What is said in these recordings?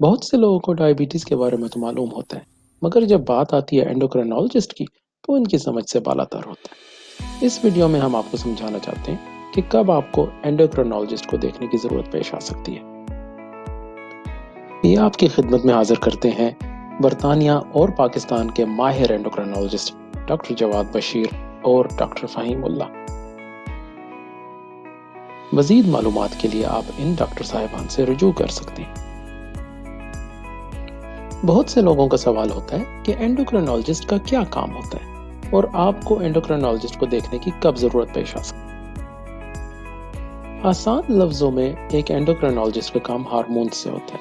बहुत से लोगों को डायबिटीज़ के बारे में तो मालूम होता है, मगर जब बात आती है एंडोक्रिनोलॉजिस्ट की, तो इनकी समझ से बालातर होता है। इस वीडियो में हम आपको समझाना चाहते हैं कि कब आपको एंडोक्रिनोलॉजिस्ट को देखने की ज़रूरत पेश आ सकती है। ये आपकी खिदमत में हाजिर करते हैं बरतानिया और पाकिस्तान के माहिर एंडोक्रिनोलॉजिस्ट डॉक्टर जवाद बशीर और डॉक्टर फ़हीमुल्लाह। मज़ीद मालूमात के लिए आप इन डॉक्टर साहिबान से रुजू कर सकते हैं। बहुत से लोगों का सवाल होता है कि एंडोक्रिनोलॉजिस्ट का क्या काम होता है और आपको एंडोक्रिनोलॉजिस्ट को देखने की कब ज़रूरत पेश आ सकती है। आसान लफ्ज़ों में एक एंडोक्रिनोलॉजिस्ट का काम हार्मोन से होता है।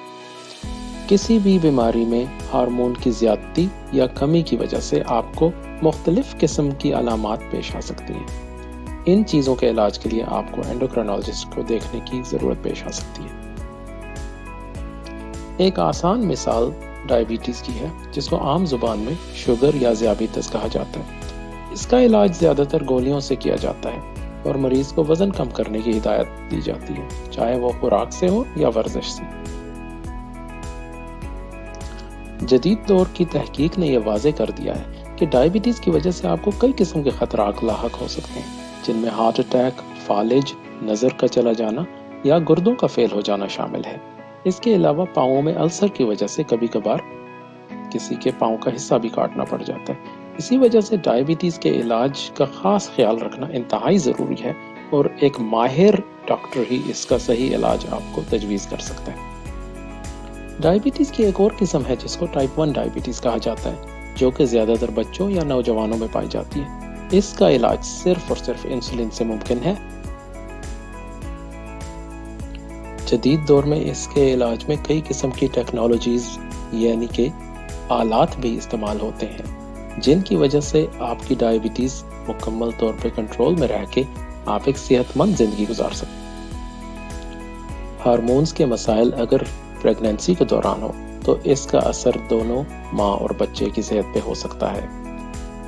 किसी भी बीमारी में हार्मोन की ज़्यादती या कमी की वजह से आपको मुख्तलिफ किस्म की अलामात पेश आ सकती हैं। इन चीज़ों के इलाज के लिए आपको एंडोक्रिनोलॉजिस्ट को देखने की ज़रूरत पेश आ सकती है। एक आसान मिसाल डायबिटीज़ की है, जिसको आम जुबान में शुगर या ज़ियाबीतस कहा जाता है। इसका इलाज ज़्यादातर गोलियों से किया जाता है और मरीज़ को वज़न कम करने की हिदायत दी जाती है, चाहे वो खुराक से हो या वर्जिश से। जदीद दौर की तहकीक ने यह वाज़े कर दिया है कि डायबिटीज़ की वजह से आपको कई किस्म के खतरात लाहक हो सकते हैं, जिनमें हार्ट अटैक, फालिज, नज़र का चला जाना या गुर्दों का फेल हो जाना शामिल है। इसके अलावा पाँवों में अल्सर की वजह से कभी कभार किसी के पाँव का हिस्सा भी काटना पड़ जाता है। इसी वजह से डायबिटीज़ के इलाज का ख़ास ख्याल रखना इंतहाई ज़रूरी है और एक माहिर डॉक्टर ही इसका सही इलाज आपको तजवीज़ कर सकता है। डायबिटीज़ की एक और किस्म है जिसको टाइप 1 डायबिटीज़ कहा जाता है, जो कि ज़्यादातर बच्चों या नौजवानों में पाई जाती है। इसका इलाज सिर्फ और सिर्फ इंसुलिन से मुमकिन है। जदीद दौर में इसके इलाज में कई किस्म की टेक्नोलॉजीज़ यानी कि आलात भी इस्तेमाल होते हैं, जिनकी वजह से आपकी डायबिटीज़ मुकम्मल तौर पे कंट्रोल में रह के आप एक सेहतमंद ज़िंदगी गुजार सकते। हार्मोन्स के मसाइल अगर प्रेगनेंसी के दौरान हो तो इसका असर दोनों माँ और बच्चे की सेहत पे हो सकता है।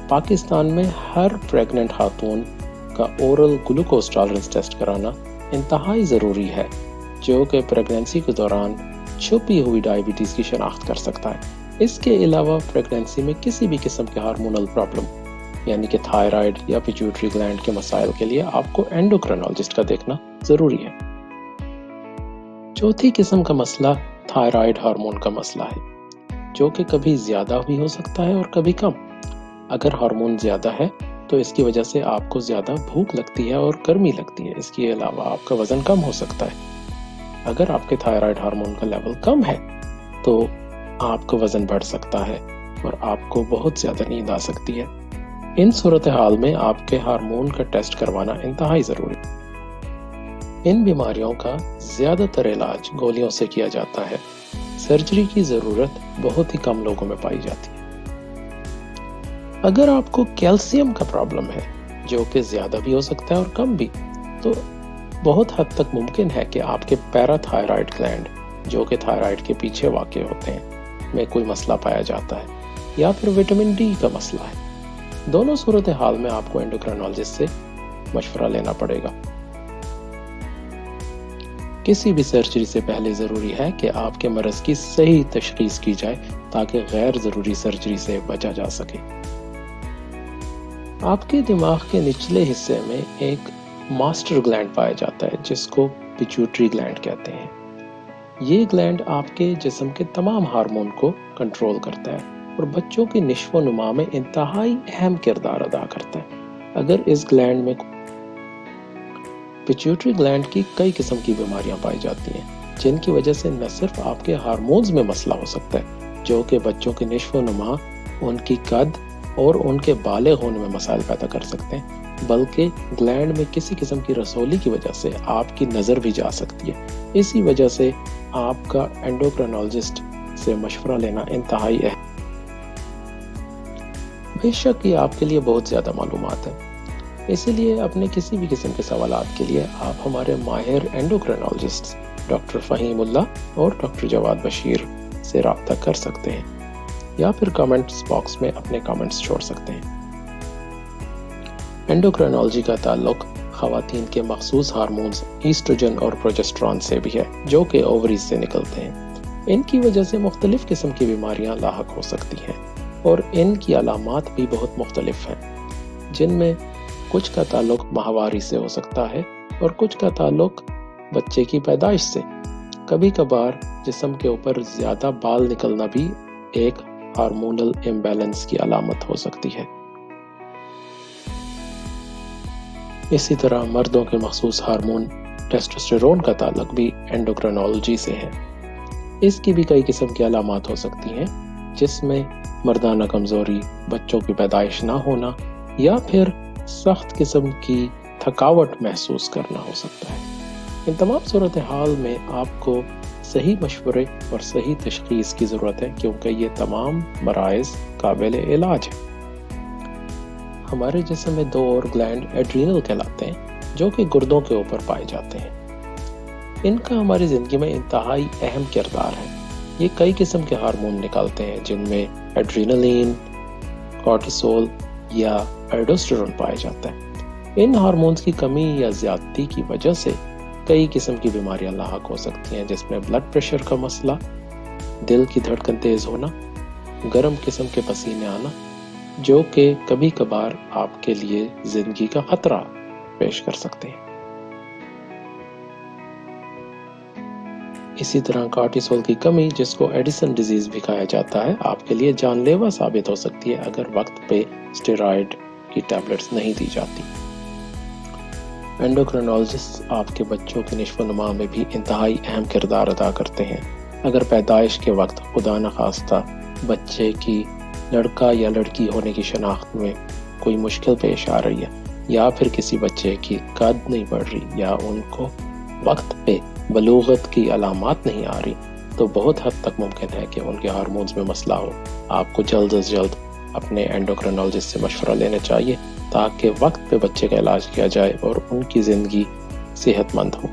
पाकिस्तान में हर प्रेग्नेंट खातून का ओरल ग्लूकोज टॉलरेंस टेस्ट कराना इंतहाई ज़रूरी है, जो कि प्रेगनेंसी के दौरान छुपी हुई डायबिटीज़ की शनाख्त कर सकता है। इसके अलावा प्रेगनेंसी में किसी भी किस्म के हार्मोनल प्रॉब्लम यानी कि थायराइड या पिट्यूटरी ग्लैंड के मसाइल के लिए आपको एंडोक्रिनोलॉजिस्ट का देखना ज़रूरी है। चौथी किस्म का मसला थायराइड हार्मोन का मसला है, जो कि कभी ज़्यादा भी हो सकता है और कभी कम। अगर हार्मोन ज़्यादा है तो इसकी वजह से आपको ज़्यादा भूख लगती है और गर्मी लगती है। इसके अलावा आपका वज़न कम हो सकता है। अगर आपके थायराइड हार्मोन का लेवल कम है तो आपका वज़न बढ़ सकता है और आपको बहुत ज़्यादा नींद आ सकती है। इन सूरत हाल में आपके हार्मोन का टेस्ट करवाना इंतहाई ज़रूरी है। इन बीमारियों का ज़्यादातर इलाज गोलियों से किया जाता है। सर्जरी की ज़रूरत बहुत ही कम लोगों में पाई जाती है। अगर आपको कैल्शियम का प्रॉब्लम है, जो कि ज़्यादा भी हो सकता है और कम भी, तो बहुत हद तक मुमकिन है कि आपके पैराथायराइड ग्लैंड, जो कि थायराइड के पीछे वाक़ होते हैं, में कोई मसला पाया जाता है या फिर विटामिन डी का मसला है। दोनों सूरत हाल में आपको एंडोक्रिनोलॉजिस्ट से मशवरा लेना पड़ेगा। किसी भी सर्जरी से पहले ज़रूरी है कि आपके मरज़ की सही तशख़ीस की जाए ताकि गैर ज़रूरी सर्जरी से बचा जा सके। आपके दिमाग के निचले हिस्से में एक मास्टर ग्लैंड पाया जाता है, जिसको पिट्यूटरी ग्लैंड कहते हैं। ये ग्लैंड आपके जिस्म के तमाम हार्मोन को कंट्रोल करता है और बच्चों की निश्व नुमा में इंतहाई अहम किरदार अदा करता है। अगर इस ग्लैंड में पिट्यूटरी ग्लैंड की कई किस्म की बीमारियां पाई जाती हैं, जिनकी वजह से न सिर्फ आपके हार्मोन्स में मसला हो सकता है, जो कि बच्चों की निश्व नुमा, उनकी कद और उनके बालिग होने में मसाइल पैदा कर सकते हैं, बल्कि ग्लैंड में किसी किस्म की रसौली की वजह से आपकी नज़र भी जा सकती है। इसी वजह से आपका एंडोक्रिनोलॉजिस्ट से मशवरा लेना इंतहाई है। बेशक ये आपके लिए बहुत ज़्यादा मालूमात है, इसीलिए अपने किसी भी किस्म के सवालात के लिए आप हमारे माहिर एंडोक्रिनोलॉजिस्ट डॉक्टर फ़हीमुल्लाह और डॉक्टर जवाद बशीर से रब्ता कर सकते हैं या फिर कमेंट्स बॉक्स में अपने कमेंट्स छोड़ सकते हैं। एंडोक्रिनोलॉजी का ताल्लुक ख़वातीन के मखसूस हार्मोन्स ईस्ट्रोजन और प्रोजेस्टेरॉन से भी है, जो कि ओवरीज से निकलते हैं। ان کی وجہ سے مختلف قسم کی بیماریاں لاحق ہو سکتی ہیں اور ان کی علامات بھی بہت مختلف ہیں، جن میں کچھ کا تعلق ماہواری سے ہو سکتا ہے اور کچھ کا تعلق بچے کی پیدائش سے۔ کبھی کبھار جسم کے اوپر زیادہ بال نکلنا بھی ایک ہارمونل امبیلنس کی علامت ہو سکتی ہے۔ اسی طرح مردوں کے مخصوص ہارمون ٹیسٹوسٹیرون کا تعلق بھی اینڈوکرینالوجی سے ہے۔ اس کی بھی کئی قسم کی علامات ہو سکتی ہیں، جس میں مردانہ کمزوری، بچوں کی پیدائش نہ ہونا یا پھر سخت قسم کی تھکاوٹ محسوس کرنا ہو سکتا ہے۔ ان تمام صورتحال میں آپ کو صحیح مشورے اور صحیح تشخیص کی ضرورت ہے، کیونکہ یہ تمام مراحل قابل علاج ہیں۔ ہمارے جسم میں 2 اور گلینڈ ایڈرینل کہلاتے ہیں، جو کہ گردوں کے اوپر پائے جاتے ہیں۔ ان کا ہماری زندگی میں انتہائی اہم کردار ہے۔ یہ کئی قسم کے ہارمون نکالتے ہیں، جن میں ایڈرینلین، کورٹیسول یا الڈوسٹیرون پایا جاتا ہے۔ ان ہارمونز کی کمی یا زیادتی کی وجہ سے کئی قسم کی بیماریاں لاحق ہو سکتی ہیں، جس میں بلڈ پریشر کا مسئلہ، دل کی دھڑکن تیز ہونا، گرم قسم کے پسینے آنا، جو کہ کبھی کبھار آپ کے لیے زندگی کا خطرہ پیش کر سکتے ہیں۔ اسی طرح کارٹیسول کی کمی، جس کو ایڈیسن ڈیزیز بھی کہا جاتا ہے، آپ کے لیے جان لیوا ثابت ہو سکتی ہے اگر وقت پہ اسٹیرائڈ کی ٹیبلٹس نہیں دی جاتی۔ اینڈوکرینالوجسٹ آپ کے بچوں کی نشو و نما میں بھی انتہائی اہم کردار ادا کرتے ہیں۔ اگر پیدائش کے وقت خدا نخواستہ بچے کی لڑکا یا لڑکی ہونے کی شناخت میں کوئی مشکل پیش آ رہی ہے، یا پھر کسی بچے کی قد نہیں بڑھ رہی یا ان کو وقت پہ بلوغت کی علامات نہیں آ رہی، تو بہت حد تک ممکن ہے کہ ان کے ہارمونز میں مسئلہ ہو۔ آپ کو جلد از جلد اپنے اینڈوکرینالوجسٹ سے مشورہ لینا چاہیے تاکہ وقت پہ بچے کا علاج کیا جائے اور ان کی زندگی صحت مند ہو۔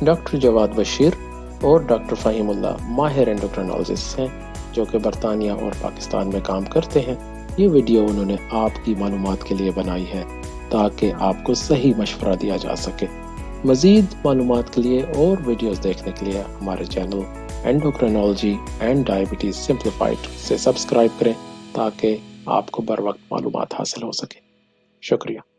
ڈاکٹر جواد بشیر اور ڈاکٹر فہیم اللہ ماہر اینڈوکرینالوجسٹ ہیں، جو کہ برطانیہ اور پاکستان میں کام کرتے ہیں۔ یہ ویڈیو انہوں نے آپ کی معلومات کے لیے بنائی ہے تاکہ آپ کو صحیح مشورہ دیا جا سکے۔ مزید معلومات کے لیے اور ویڈیوز دیکھنے کے لیے ہمارے چینل اینڈوکرینالوجی اینڈ ڈائبٹیز سمپلیفائڈ سے سبسکرائب کریں تاکہ آپ کو بر وقت معلومات حاصل ہو سکے۔ شکریہ۔